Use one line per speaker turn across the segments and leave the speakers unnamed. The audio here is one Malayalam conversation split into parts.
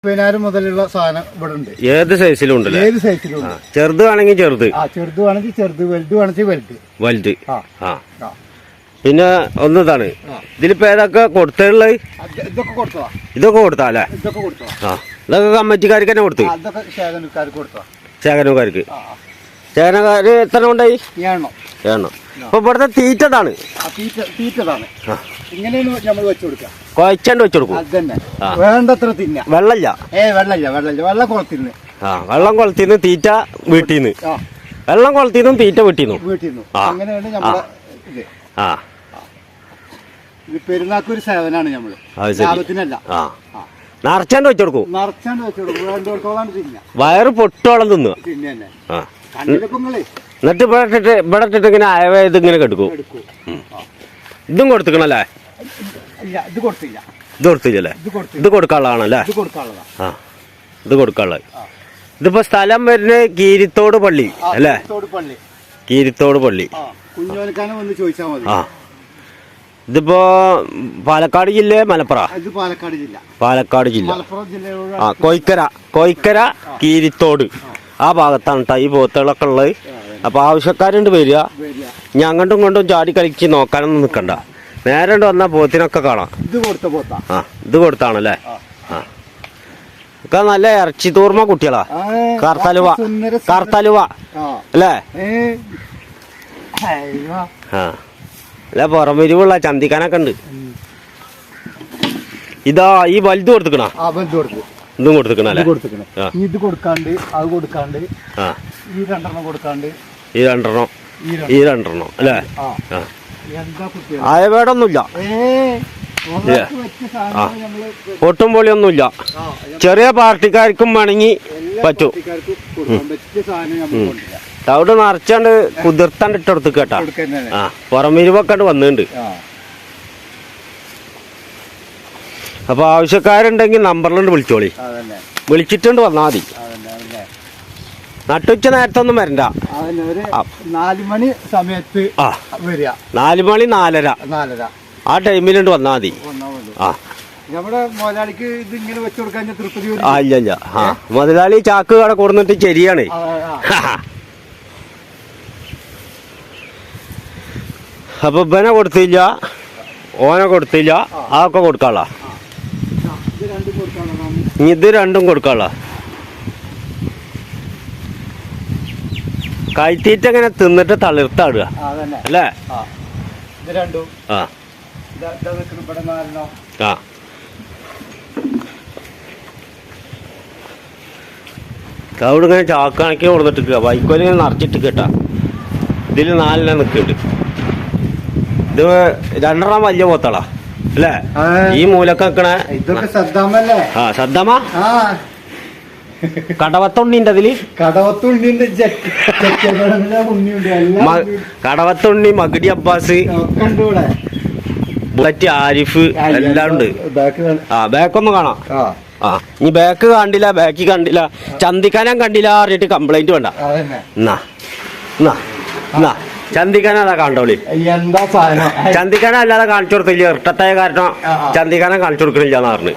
30,000 മുതലുള്ള സാധനം ഇവിടെ ഉണ്ട്.
ഏത് സൈസിലും ഉണ്ട്?
ഏത് സൈസിലും ഉണ്ട്.
ചെറുത് വേണമെങ്കിൽ ചെറുത്,
ചെറുത് വേണമെങ്കിൽ ചെറുത്, വലുത് വേണമെങ്കിൽ വലുത്.
പിന്നെ ഒന്നതാണ്. ഇതിലിപ്പോ ഏതൊക്കെ കൊടുത്തുള്ളത്? ഇതൊക്കെ കൊടുത്താലേ? ഇതൊക്കെ കമ്മിറ്റിക്കാർക്ക് തന്നെ കൊടുത്തു. ശേഖരക്കാർക്ക് എത്ര ഉണ്ടായി? ഏണോ. അപ്പൊ ഇവിടുത്തെ തീറ്റതാണ്. കുഴച്ചാണ്ട് വെച്ചു കൊടുക്കും.
വേണ്ടത്ര തിന്ന.
വെള്ളമില്ല.
വെള്ളം കുളത്തിന്ന്.
വെള്ളം കുളത്തിന്ന് തീറ്റ വീട്ടിന്ന്. വെള്ളം കുളത്തിന്നും തീറ്റ വീട്ടിന്നു.
അങ്ങനെയാണ് നമ്മളെ ഇത്. പെരുന്നാക്കൊരു സേവനാണ് നമ്മള്. ലാഭത്തിനല്ല.
നിറച്ചാണ്ട് വെച്ചു കൊടുക്കും.
വേണ്ടോളത്തോളം തിന്ന.
വയറ് പൊട്ടോളം തിന്നു. എന്നിട്ട് ഇവിടെ ഇട്ടിട്ട് ഇങ്ങനെ അയവേത് ഇങ്ങനെ കെടുക്കും. ഇതും കൊടുത്തിക്കണല്ലേ?
ഇത് കൊടുത്തില്ല.
ഇത് കൊടുത്തില്ലല്ലേ? ഇത് കൊടുക്കാനുള്ളതാണല്ലേ? ഇത് കൊടുക്കാനുള്ളത്. ഇതിപ്പോ സ്ഥലം വരുന്നത് കീരിത്തോട് പള്ളി അല്ലേ? കീരിത്തോട് പള്ളി. ഇതിപ്പോ പാലക്കാട് ജില്ല, മലപ്പുറം? പാലക്കാട് ജില്ല. കൊയ്ക്കര കീരിത്തോട് ആ ഭാഗത്താണ് ഈ പോത്തുകളൊക്കെ ഉള്ളത്. അപ്പൊ ആവശ്യക്കാരുണ്ട് വരിക. ഞാൻ അങ്ങോട്ടും ഇങ്ങോട്ടും ചാടി കളിച്ച് നോക്കാനൊന്നും നിൽക്കണ്ട. നേരെ വന്നാ പോത്തിനൊക്കെ കാണാം. ഇത് കൊടുത്താണല്ലേ? ഒക്കെ നല്ല ഇറച്ചി തൂർമ കുട്ടികളാ. കാർത്തലുവ അല്ലേ? അല്ല പുറമിരിവുള്ള ചന്തിക്കാനൊക്കെ ഉണ്ട്. ഇതാ ഈ വലുത് കൊടുത്തിക്കണ? ഇതും കൊടുത്തിക്കണല്ലേ?
ഇത് കൊടുക്കാണ്ട്, അത് കൊടുക്കാണ്ട്, ഈ
രണ്ടെണ്ണം അല്ലേ? അയവേടൊന്നുമില്ല, പൊട്ടും പൊളിയൊന്നുമില്ല. ചെറിയ പാർട്ടിക്കാർക്കും വേണമെങ്കിൽ പറ്റും. അവിടെ നിറച്ചാണ്ട് കുതിർത്താണ്ട് ഇട്ടെടുത്ത് കേട്ടാ. പുറമിരിവൊക്കെ വന്നിട്ടുണ്ട്. അപ്പൊ ആവശ്യക്കാരുണ്ടെങ്കിൽ നമ്പറിലുണ്ട് വിളിച്ചോളി. വിളിച്ചിട്ടുണ്ട് വന്നാൽ മതി. നട്ടുച്ച നേരത്തൊന്നും വരണ്ട.
4 മണി സമയത്ത്
4 മണി 4:30 ആ ടൈമിലുണ്ട് വന്നാൽ മതി.
നമ്മുടെ മുതലാളിക്ക് ഇതിങ്ങനെ വെച്ചു കൊടുക്കാൻ തൃപ്തി.
ഇല്ല. മുതലാളി ചാക്ക് കട കൊടുന്നിട്ട് ശരിയാണ്. അപ്പൊ ഇവനെ കൊടുത്തില്ല, ഓനെ കൊടുത്തില്ല. അതൊക്കെ കൊടുക്കാനുള്ള. ഇത് രണ്ടും കൊടുക്കാനുള്ള. കൈത്തീറ്റ അങ്ങനെ തിന്നിട്ട് തളിർത്താടുക അല്ലേ? അവിടെ ഇങ്ങനെ ചാക്കണക്കി കൊടുത്തിട്ട് വൈക്കോലിങ്ങനെ നിറച്ചിട്ട് കേട്ടാ. ഇതിൽ 4 നിൽക്കുന്നുണ്ട്. ഇത് 2 വലിയ പോത്തളാ അല്ലേ? ഈ മൂലക്ക് നിക്കണേ സദ്ദാമ കടവത്തുണ്ണിന്റെ അതില്. കടവത്തുണ്ണി, മഗടി അബ്ബാസ്, ബുള്ളറ്റ് ആരിഫ് എല്ലാം ഉണ്ട്. ബാക്കൊന്നും കാണാം. ഇനി ബാക്ക് കണ്ടില്ല, ചന്തിക്കാനം കണ്ടില്ല പറഞ്ഞിട്ട് കംപ്ലൈന്റ് വേണ്ട. ചന്തിക്കാനം അതാ കണ്ടോളി. ചന്തിക്കാനം അല്ലാതെ കാണിച്ചു കൊടുക്കില്ല. ഇരട്ടത്തായ കാരണം ചന്തിക്കാനം കാണിച്ചു കൊടുക്കണില്ല എന്ന് പറഞ്ഞു.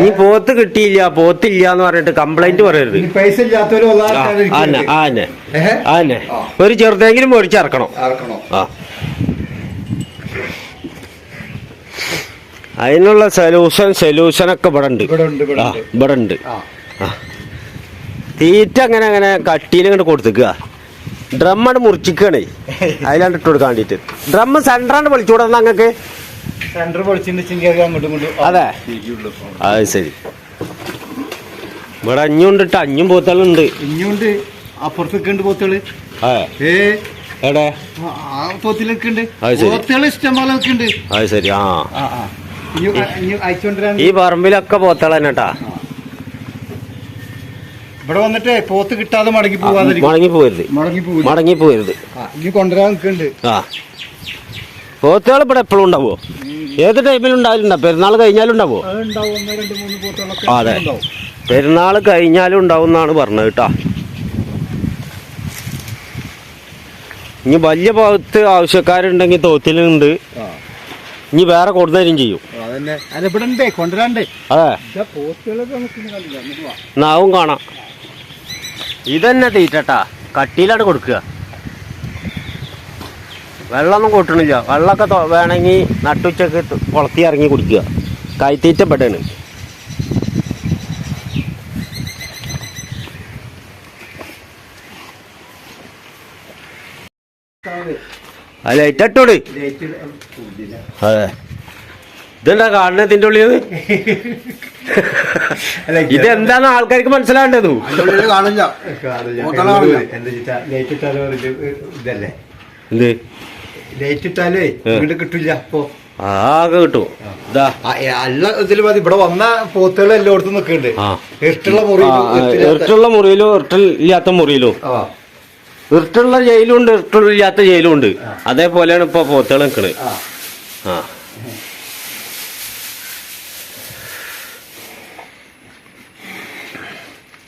ഈ പോത്ത് കിട്ടിയില്ല, പോത്തില്ല എന്ന് പറഞ്ഞിട്ട് കംപ്ലൈന്റ് പറയരുത്.
പൈസ ഇല്ലാത്തവര്
ഒരു ചെറുതെങ്കിലും മേടിച്ചിറക്കണം. അതിനുള്ള സൊല്യൂഷനൊക്കെ ഇവിടെ ഉണ്ട്. തീറ്റ അങ്ങനെ കട്ടിയിൽ ഇങ്ങോട്ട് കൊടുത്തിക്കുക. ഡ്രമ്മണ്ട് മുറിച്ചിക്കണേ, അതിലാണ്ട് ഇട്ട് കൊടുക്കാൻ വേണ്ടിട്ട്. ഡ്രം സെന്ററാണ്ട് പൊളിച്ചുകൂടാ അങ്ങക്ക്? അതെ, അത് ശരി. ഇവിടെ അഞ്ഞുണ്ടിട്ട് 5 പോത്തുകളുണ്ട്.
അപ്പുറത്തൊക്കെ പോത്തുകള്.
എവിടെ? അത് ശരി. ഈ പറമ്പിലൊക്കെ പോത്തുകൾ തന്നെ കേട്ടാ.
ഇവിടെ വന്നിട്ട് പോത്ത് കിട്ടാതെ മടങ്ങി
പോകരുത്.
കൊണ്ടുവരാൻ നിൽക്കുന്നുണ്ട്.
പോത്തുകൾ ഇവിടെ എപ്പോഴും ഉണ്ടാവോ? ഏത് ടൈമിലും ഉണ്ടാവില്ല? പെരുന്നാൾ കഴിഞ്ഞാലും ഉണ്ടാവോ? അതെ, പെരുന്നാൾ കഴിഞ്ഞാലും ഉണ്ടാവും എന്നാണ് പറഞ്ഞത് കേട്ടാ. ഇനി വലിയ പോത്ത് ആവശ്യക്കാരുണ്ടെങ്കിൽ തോത്തിലുണ്ട്. ഇനി വേറെ കൊടുന്നേരും ചെയ്യും.
അതന്നെ അല്ല ഇവിടെ ഉണ്ടേ കൊണ്ടുവരാണ്ടേ.
അതെ
പോത്തുകളൊക്കെ കണ്ടില്ല.
നാവും കാണാം. ഇതന്നെ തീറ്റട്ടാ കട്ടിയിലാണ് കൊടുക്കുക. വെള്ളമൊന്നും കൂട്ടണില്ല. വെള്ളമൊക്കെ വേണമെങ്കിൽ നട്ടുച്ചക്ക് കുളത്തി ഇറങ്ങി കുടിക്കുക. കൈത്തീറ്റ പെടാണ്. ലൈറ്റ് ഇട്ടോട്. അതെ ഇതെന്താ കാണുന്നതിന്റെ ഉള്ളിൽ ഇതെന്താന്ന് ആൾക്കാർക്ക് മനസ്സിലാവേണ്ടത്.
കാണില്ല ഇതല്ലേ
എന്ത്
ലൈറ്റ് ഇട്ടാലേ വീട് കിട്ടില്ല. അപ്പൊ
ആകെ കിട്ടും. ഇതാ
അല്ല ഇതിൽ മതി. ഇവിടെ വന്ന പോത്തുകൾ എല്ലായിടത്തും നിൽക്കുന്നുണ്ട്. ഇരുട്ടുള്ള
മുറിയിലും ഇരുട്ടില്ലാത്ത മുറിയിലും. ഇരുട്ടുള്ള ജയിലും ഉണ്ട്, ഇരുട്ടില്ലാത്ത ജയിലും ഉണ്ട്. അതേപോലെയാണ് ഇപ്പൊ പോത്തുകൾ നിൽക്കണത്. ആ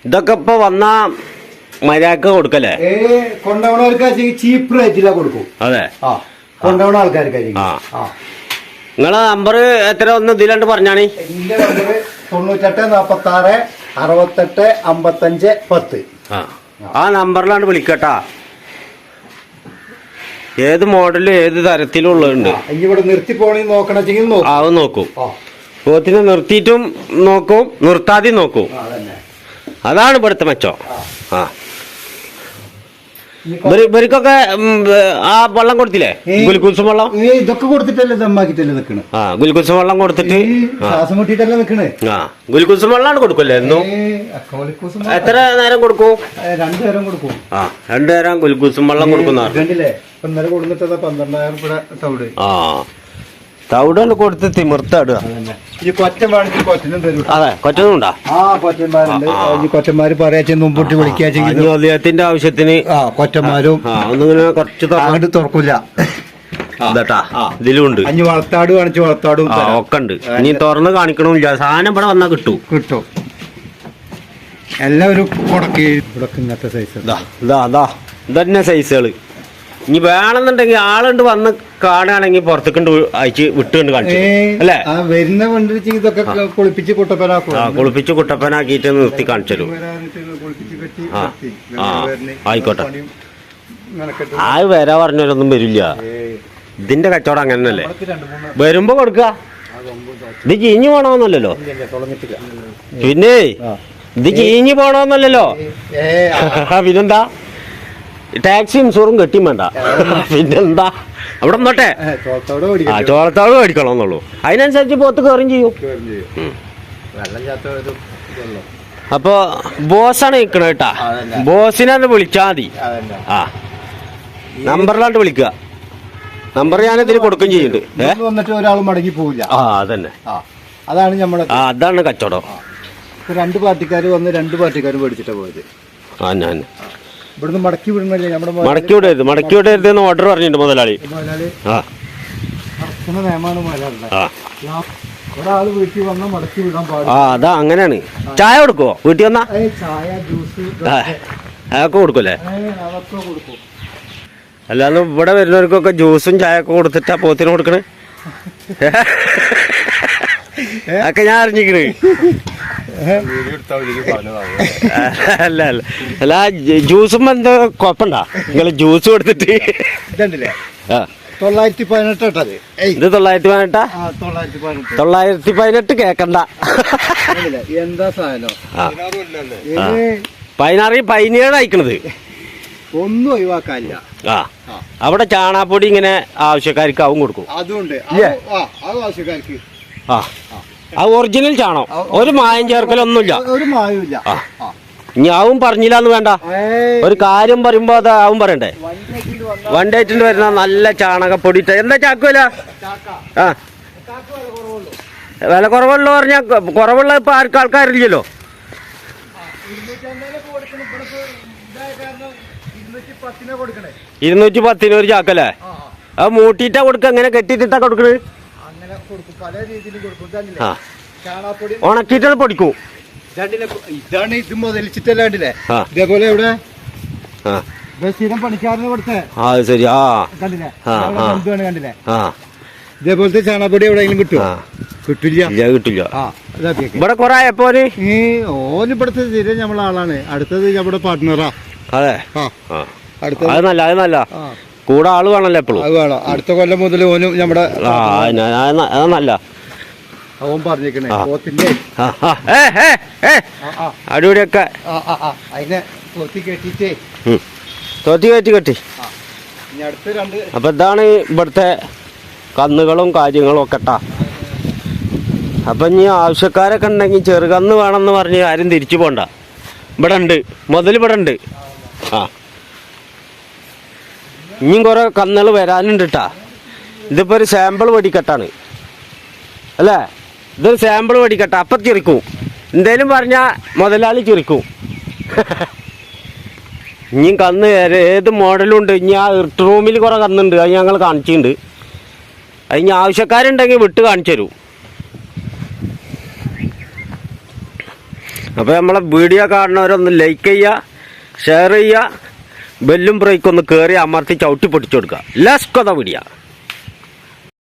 ഇതൊക്കെ ഇപ്പൊ വന്ന മര്യാദക്ക് കൊടുക്കല്ലേ?
കൊണ്ടുപോകണവർക്ക് ചീപ്പ് റേറ്റിലാ കൊടുക്കും.
അതെ
കൊണ്ടുപോകണ ആൾക്കാർക്ക്.
നിങ്ങളെ നമ്പർ എത്ര ഒന്ന് ഇതിലാണ്ട് പറഞ്ഞാണ്.
എന്റെ നമ്പർ 98 46 68 55 10.
ആ നമ്പറിലാണ്ട് വിളിക്കട്ടാ. ഏത് മോഡലും ഏത് തരത്തിലും ഉള്ളതുണ്ട്.
ഇവിടെ നിർത്തി പോണെങ്കിൽ നോക്കണെച്ചെങ്കിൽ
അത് നോക്കും. പോത്തിനെ നിർത്തിയിട്ടും നോക്കും, നിർത്താതെയും നോക്കും. അതാണ് ഇവിടുത്തെ മെച്ചം. ഇവർക്കൊക്കെ ആ വെള്ളം കൊടുത്തില്ലേ? ഗുൽക്കൂസും വെള്ളം
ഇതൊക്കെ കൊടുത്തിട്ടല്ലേ ദമ്മാക്കിട്ടല്ലേ നിക്കണ്.
ഗുൽക്കൂസും വെള്ളം കൊടുത്തിട്ട്
ശ്വാസം മുട്ടിട്ടല്ലേ നിക്കണേ.
ഗുൽക്കൂസും വെള്ളമാണ് കൊടുക്കല്ലേ എന്നും? എത്ര നേരം കൊടുക്കും?
2 നേരം കൊടുക്കും.
2 നേരം ഗുൽക്കൂസും വെള്ളം കൊടുക്കുന്ന.
ഇന്നലെ കൊടുത്തിട്ട് 12,000 രൂപ തവിട്.
തവിടാണ് കൊടുത്ത് തിമിർത്താടുക. അതെ കൊറ്റനുണ്ടാ?
കൊറ്റന്മാര് പറയാ മുമ്പോട്ട്
വിളിക്കാത്തിന്റെ ആവശ്യത്തിന്
കൊറ്റന്മാരും
ഒന്നിങ്ങനെ കുറച്ച്
തുറക്കില്ല.
ഇതിലുണ്ട്.
അഞ്ഞ് വളർത്താട് കാണിച്ച് വളർത്താടും
ഒക്കെ ഉണ്ട്. ഇനി തുറന്ന് കാണിക്കണമില്ല. സാധനം ഇവിടെ വന്നാ കിട്ടും.
എല്ലാവരും കൊടക്ക് ഇങ്ങനത്തെ സൈസ്.
ഇതന്നെ സൈസുകള്. ഇനി വേണമെന്നുണ്ടെങ്കിൽ ആളുണ്ട് വന്ന് കാണുകയാണെങ്കിൽ പുറത്തേക്കൊണ്ട് അയച്ച് വിട്ടുകൊണ്ട് കാണിച്ചു അല്ലേ?
വരുന്ന വണ്ടി ഇതൊക്കെ കുളിപ്പിച്ച് കുട്ടപ്പനാക്കും.
കുളിപ്പിച്ച് കുട്ടപ്പനാക്കിയിട്ട് നിർത്തി കാണിച്ചു. ആയിക്കോട്ടെ. ആ വരാ പറഞ്ഞവരൊന്നും വരില്ല. ഇതിന്റെ കച്ചവടം അങ്ങനല്ലേ. വരുമ്പോ കൊടുക്ക. ഇത് ചീഞ്ഞു പോണോന്നല്ലോ. പിന്നെ ഇത് ചീഞ്ഞു പോണോന്നല്ലോ. പിന്നെന്താ? ടാക്സി ഇൻഷുറും കെട്ടിയും വേണ്ട. പിന്നെന്താ? അവിടെ നോട്ടെ ചോളത്താവ് മേടിക്കണമെന്നുള്ളൂ. അതിനനുസരിച്ച് പോത്ത് കയറും ചെയ്യും. അപ്പൊ ബോസാണ് നിക്കണ കേട്ടാ. ബോസിനെ വിളിച്ചാ മതി. നമ്പറിലാണ്ട് വിളിക്കുക. നമ്പർ ഞാൻ ഇതിൽ കൊടുക്കും ചെയ്യുന്നുണ്ട്.
വന്നിട്ട് ഒരാൾ മടങ്ങി പോവില്ല.
അതന്നെ
അതാണ് നമ്മുടെ
അതാണ് കച്ചവടം.
2 പാർട്ടിക്കാർ വന്ന് 2 പാർട്ടിക്കാരും മേടിച്ചിട്ടാ പോയത്.
ഞാൻ
ഇവിടുന്ന് മടക്കി വിടണല്ലേ?
മടക്കി വിടരുത് എന്ന് ഓർഡർ പറഞ്ഞിട്ടുണ്ട് മുതലാളി.
ഒരാള് വീട്ടിൽ വന്നാൽ മടക്കി വിടാൻ പാടില്ല.
അതാ അങ്ങനെയാണ്. ചായ കൊടുക്കുവോ വീട്ടിൽ വന്നാ?
ചായ ജ്യൂസ്
അതൊക്കെ കൊടുക്കൂല്ലേ?
അതൊക്കെ കൊടുക്കും.
അല്ലാതെ ഇവിടെ വരുന്നവർക്കൊക്കെ ജ്യൂസും ചായ ഒക്കെ കൊടുത്തിട്ടാ പോത്തിന് കൊടുക്കണേ. അതൊക്കെ ഞാൻ അറിഞ്ഞിക്കണ്. അല്ല ജ്യൂസും എന്താ കുഴപ്പമുണ്ടാ? നിങ്ങള് ജ്യൂസ് കൊടുത്തിട്ട്
ഇതുണ്ടല്ലേ 918.
ഇത് 918. 918 കേക്കണ്ട.
എന്താ സാധനം?
17 അയക്കണത്
ഒന്നും ഒഴിവാക്കാനില്ല.
അവിടെ ചാണാപ്പൊടി ഇങ്ങനെ ആവശ്യക്കാർക്ക് ആവും കൊടുക്കും.
അതുകൊണ്ട് ആവശ്യക്കാർക്ക്
അത് ഒറിജിനൽ ചാണകം. ഒരു മായം ചേർക്കലൊന്നുമില്ല.
ഒരു മായമില്ല.
ഇനി ആവും പറഞ്ഞില്ലാന്ന് വേണ്ട. ഒരു കാര്യം പറയുമ്പോ അത് ആവും പറയണ്ടേ. 180 വരുന്ന നല്ല ചാണകപ്പൊടി. എന്താ ചാക്കുവില? വില കുറവുള്ള പറഞ്ഞാൽ കുറവുള്ള ഇപ്പൊ ആൾക്കാരില്ലല്ലോ. 210 ഒരു ചാക്കല്ലേ? അത് മൂട്ടിട്ടാ കൊടുക്ക? എങ്ങനെ കെട്ടിട്ടാ കൊടുക്കണത്? ഉണക്കിട്ട്
പൊടിക്കും. ഇതാണ് ഇത് മുതലിച്ചിട്ടല്ലേ? ഇതേപോലെ ഇവിടെ സ്ഥിരം പണിക്കാരന് കൊടുത്തേ
ആ ശരി. ആ
കണ്ടില്ലേ
ആ, ആ.
കണ്ടില്ലേ
ആ
ഇതേപോലത്തെ ചാണകപ്പൊടി എവിടെയെങ്കിലും കിട്ടുമോ? കിട്ടില്ല.
ഇല്ല, കിട്ടില്ല.
ആ ഇതാക്കിയൊക്കെ
ഇവിടെ കൊറേ ആയപ്പോ
ഈ ഓനിവിടുത്തെ സ്ഥിരം നമ്മളെ ആളാണ്. അടുത്തത് നമ്മുടെ പാർട്ട്ണറാ.
അതെ.
ആ
ആ
അടുത്തത്
അത് നല്ല, അത് നല്ല.
ആ
കൂടെ ആള് വേണല്ലോ എപ്പോഴും.
അത് വേണം. അടുത്ത കൊല്ലം മുതൽ ഓനും നമ്മുടെ
ആ അത് നല്ല.
അവൻ പറഞ്ഞേക്കണേ പോത്തിന്റെ
അടിപൊളിയൊക്കെ
അതിനെ പോത്തി കെട്ടിട്ടേ
തോറ്റി കയറ്റി.
ഇനി അടുത്ത രണ്ട്
അപ്പൊ ഇതാണ് ഇവിടുത്തെ കന്നുകളും കാര്യങ്ങളും ഒക്കെ ട്ടാ. അപ്പൊ ഇനി ആവശ്യക്കാരൊക്കെ ഉണ്ടെങ്കിൽ ചെറുകന്ന് വേണമെന്ന് പറഞ്ഞ് ആരും തിരിച്ചു പോണ്ട. ഇവിടെ ഉണ്ട്, മുതൽ ഇവിടെ ഉണ്ട്. ആ ഇനിയും കുറെ കന്നുകൾ വരാനുണ്ട് ട്ടാ. ഇതിപ്പോ ഒരു സാമ്പിൾ വെടിക്കെട്ടാണ് അല്ലേ? ഇതൊരു സാമ്പിൾ വെടിക്കെട്ട. അപ്പം ചിരിക്കും, എന്തേലും പറഞ്ഞാൽ മുതലാളി ചിരിക്കും. ഇനിയും കന്ന് ഏത് മോഡലും ഉണ്ട്. ഇനി ആ ഇർട്ട് റൂമിൽ കുറെ കന്നുണ്ട്, അത് ഞങ്ങൾ കാണിച്ചിട്ടുണ്ട്. അത് ഇനി ആവശ്യക്കാരുണ്ടെങ്കിൽ വിട്ട് കാണിച്ചു തരും. അപ്പോൾ നമ്മളെ വീഡിയോ കാണുന്നവരൊന്ന് ലൈക്ക് ചെയ്യുക, ഷെയർ ചെയ്യുക, ബെല്ലും ബ്രേക്കൊന്ന് കയറി അമർത്തി ചവിട്ടി പൊട്ടിച്ചു കൊടുക്കുക. Let's go the video.